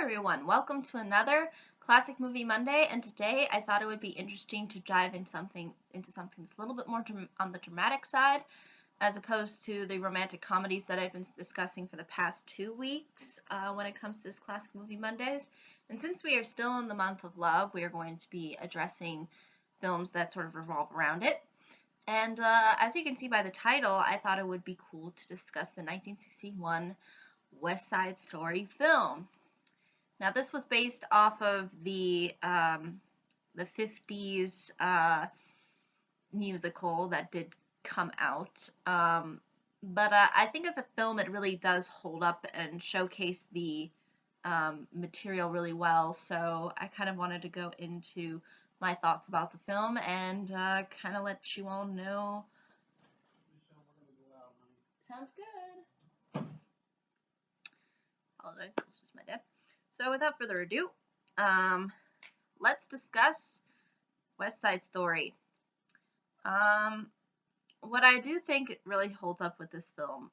everyone, welcome to another Classic Movie Monday, and today I thought it would be interesting to dive into something that's a little bit more on the dramatic side, as opposed to the romantic comedies that I've been discussing for the past 2 weeks when it comes to this Classic Movie Mondays. And since we are still in the month of love, we are going to be addressing films that sort of revolve around it. And as you can see by the title, I thought it would be cool to discuss the 1961 West Side Story film. Now, this was based off of the 50s musical that did come out. But I think as a film, it really does hold up and showcase the material really well. So I kind of wanted to go into my thoughts about the film and kind of let you all know. Sounds good. Apologize, this was my dad. So without further ado, let's discuss West Side Story. What I do think really holds up with this film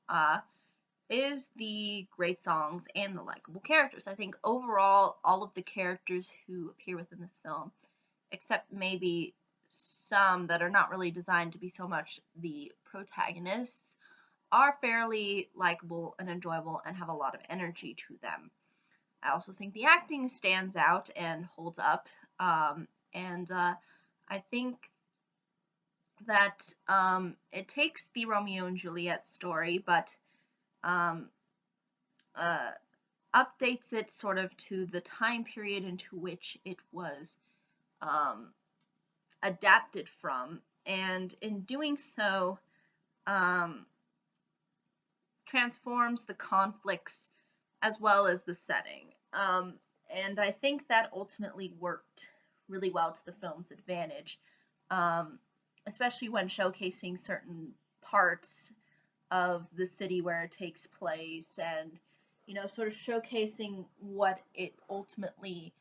is the great songs and the likable characters. I think overall, all of the characters who appear within this film, except maybe some that are not really designed to be so much the protagonists, are fairly likable and enjoyable and have a lot of energy to them. I also think the acting stands out and holds up, and I think that it takes the Romeo and Juliet story, but updates it sort of to the time period into which it was adapted from, and in doing so, transforms the conflicts as well as the setting. And I think that ultimately worked really well to the film's advantage, especially when showcasing certain parts of the city where it takes place and, sort of showcasing what it ultimately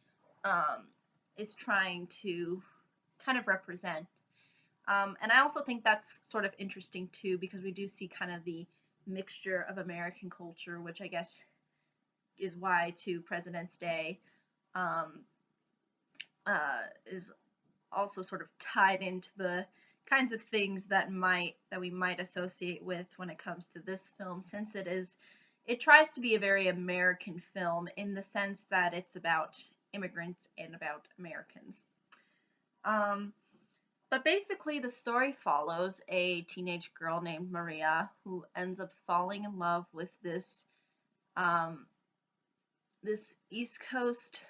is trying to kind of represent. And I also think that's sort of interesting too, because we do see kind of the mixture of American culture, which I guess is why to President's Day is also sort of tied into the kinds of things that we might associate with when it comes to this film, since it tries to be a very American film in the sense that it's about immigrants and about Americans. But basically, the story follows a teenage girl named Maria who ends up falling in love with this East Coast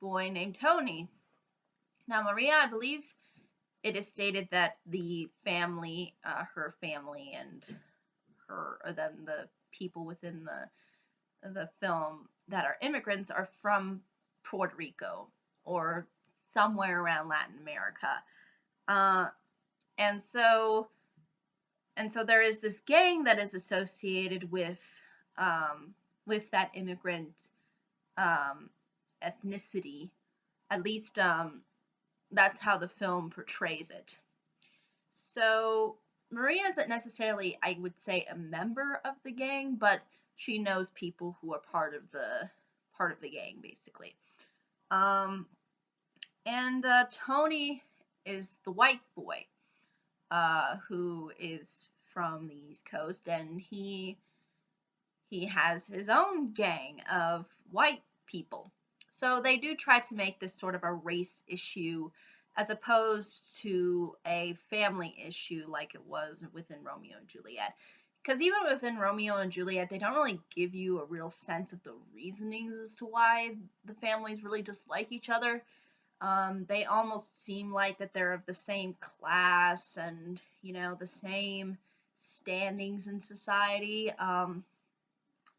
boy named Tony. Now, Maria, I believe it is stated that the family, her family, and then the people within the film that are immigrants are from Puerto Rico or somewhere around Latin America. And so there is this gang that is associated with that immigrant ethnicity. At least that's how the film portrays it. So Maria isn't necessarily, I would say, a member of the gang, but she knows people who are part of the gang, basically. And Tony is the white boy who is from the East Coast, and he has his own gang of white people. So they do try to make this sort of a race issue as opposed to a family issue like it was within Romeo and Juliet. Because even within Romeo and Juliet, they don't really give you a real sense of the reasonings as to why the families really dislike each other. They almost seem like that they're of the same class and, the same standings in society.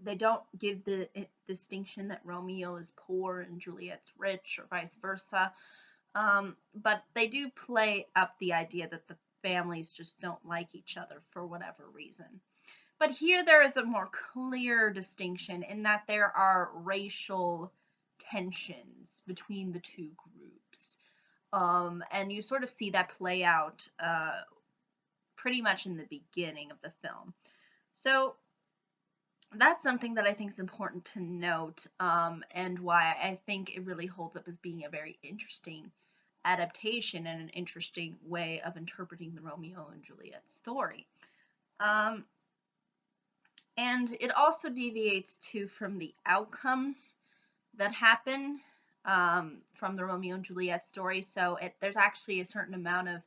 They don't give the distinction that Romeo is poor and Juliet's rich or vice versa. But they do play up the idea that the families just don't like each other for whatever reason. But here there is a more clear distinction in that there are racial tensions between the two groups. And you sort of see that play out pretty much in the beginning of the film. So that's something that I think is important to note, and why I think it really holds up as being a very interesting adaptation and an interesting way of interpreting the Romeo and Juliet story. Um, and it also deviates too from the outcomes that happen from the Romeo and Juliet story. So there's actually a certain amount of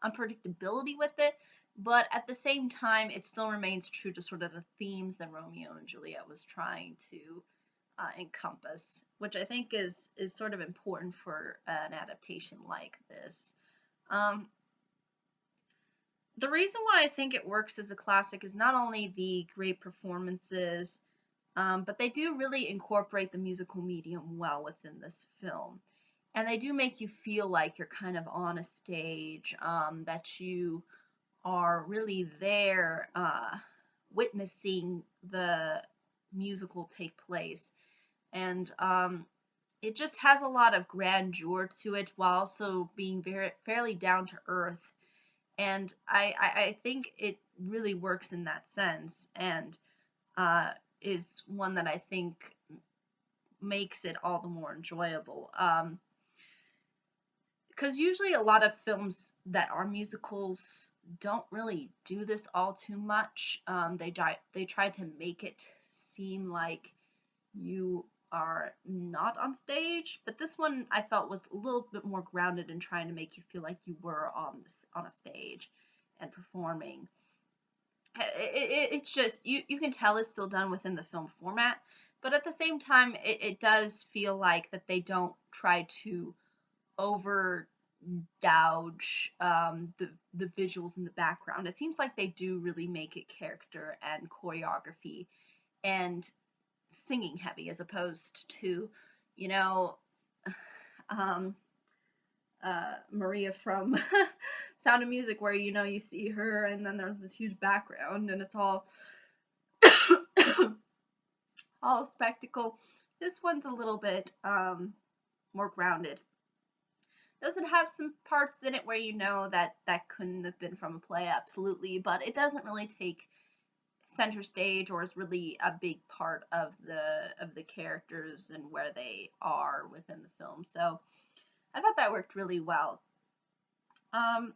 unpredictability with it, but at the same time, it still remains true to sort of the themes that Romeo and Juliet was trying to encompass, which I think is sort of important for an adaptation like this. Um, the reason why I think it works as a classic is not only the great performances, but they do really incorporate the musical medium well within this film. And they do make you feel like you're kind of on a stage, that you are really there witnessing the musical take place. And it just has a lot of grandeur to it while also being very fairly down to earth. And I think it really works in that sense, and uh, is one that I think makes it all the more enjoyable. Because usually a lot of films that are musicals don't really do this all too much. They try to make it seem like you are not on stage, but this one I felt was a little bit more grounded in trying to make you feel like you were on a stage and performing. It's just you can tell it's still done within the film format, but at the same time, it does feel like that they don't try to over gouge the visuals in the background. It seems like they do really make it character and choreography and singing heavy as opposed to, you know, um, Maria from Sound of Music, where you see her and then there's this huge background and it's all spectacle. This one's a little bit more grounded. Does it have some parts in it where that couldn't have been from a play? Absolutely, but it doesn't really take center stage or is really a big part of the characters and where they are within the film. So I thought that worked really well. Um,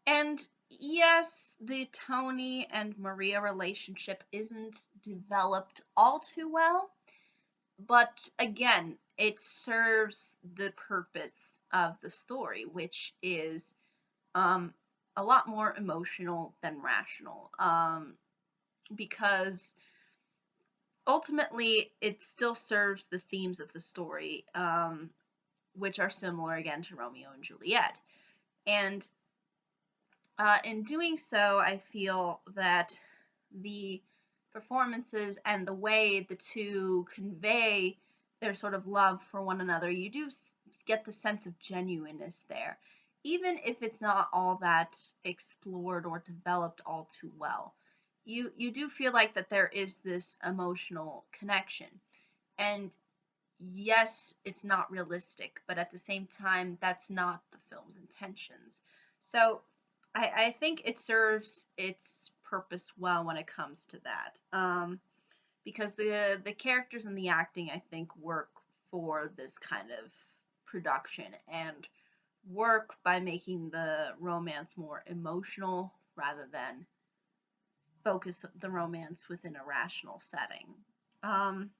and yes, the Tony and Maria relationship isn't developed all too well, but again, it serves the purpose of the story, which is um, a lot more emotional than rational. Because ultimately, it still serves the themes of the story, which are similar again to Romeo and Juliet. And in doing so, I feel that the performances and the way the two convey their sort of love for one another, you do get the sense of genuineness there, even if it's not all that explored or developed all too well. You do feel like that there is this emotional connection, and yes, it's not realistic, but at the same time, that's not the film's intentions. So I think it serves its purpose well when it comes to that. Because the characters and the acting, I think, work for this kind of production and work by making the romance more emotional rather than focus the romance within a rational setting. Um,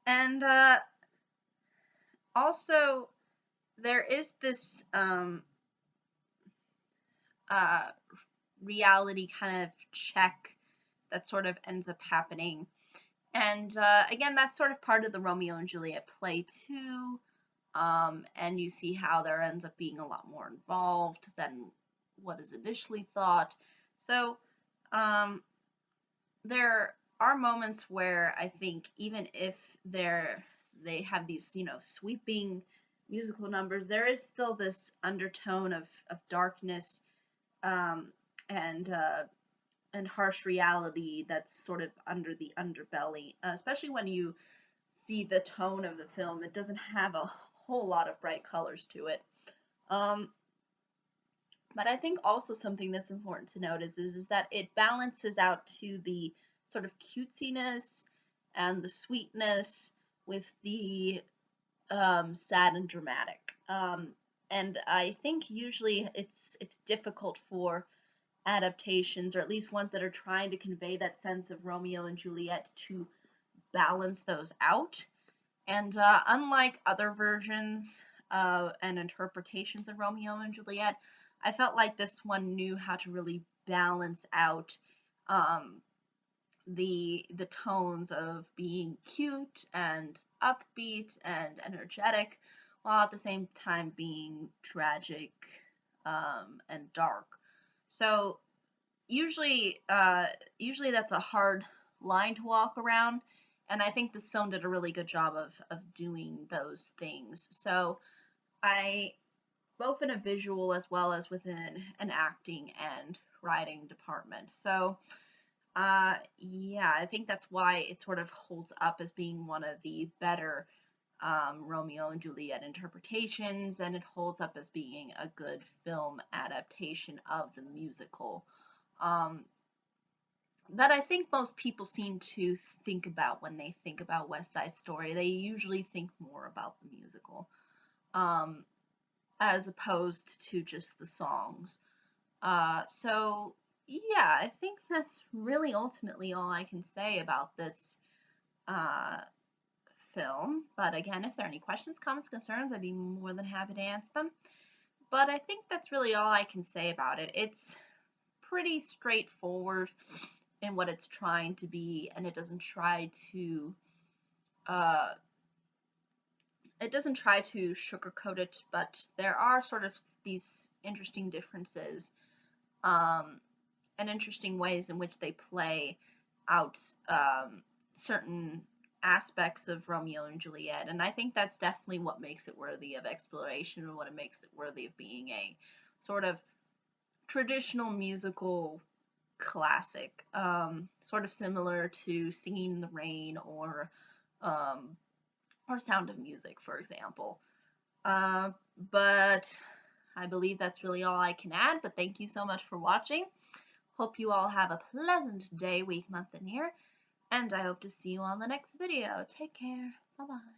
and Also, there is this uh, reality kind of check that sort of ends up happening. And again, that's sort of part of the Romeo and Juliet play too. And you see how there ends up being a lot more involved than what is initially thought. So there are moments where I think even if they have these sweeping musical numbers, there is still this undertone of darkness um, and and harsh reality that's sort of under the underbelly, especially when you see the tone of the film. It doesn't have a whole lot of bright colors to it. Um, But I think also something that's important to notice is that it balances out to the sort of cutesiness and the sweetness with the sad and dramatic. And I think usually it's difficult for adaptations, or at least ones that are trying to convey that sense of Romeo and Juliet, to balance those out. And unlike other versions and interpretations of Romeo and Juliet, I felt like this one knew how to really balance out um, the tones of being cute and upbeat and energetic, while at the same time being tragic and dark. So usually that's a hard line to walk around, and I think this film did a really good job of doing those things. So I, both in a visual as well as within an acting and writing department. So yeah, I think that's why it sort of holds up as being one of the better Romeo and Juliet interpretations, and it holds up as being a good film adaptation of the musical. Um, that I think most people seem to think about when they think about West Side Story. They usually think more about the musical, um, as opposed to just the songs. So yeah, I think that's really ultimately all I can say about this uh, film. But again, if there are any questions, comments, concerns, I'd be more than happy to answer them. But I think that's really all I can say about it. It's pretty straightforward in what it's trying to be, and uh, it doesn't try to sugarcoat it, but there are sort of these interesting differences um, and interesting ways in which they play out certain aspects of Romeo and Juliet, and I think that's definitely what makes it worthy of exploration, and what it makes it worthy of being a sort of traditional musical classic, sort of similar to Singing in the Rain um, or Sound of Music, for example. Uh, but I believe that's really all I can add. But thank you so much for watching. Hope you all have a pleasant day, week, month, and year. And I hope to see you on the next video. Take care. Bye bye.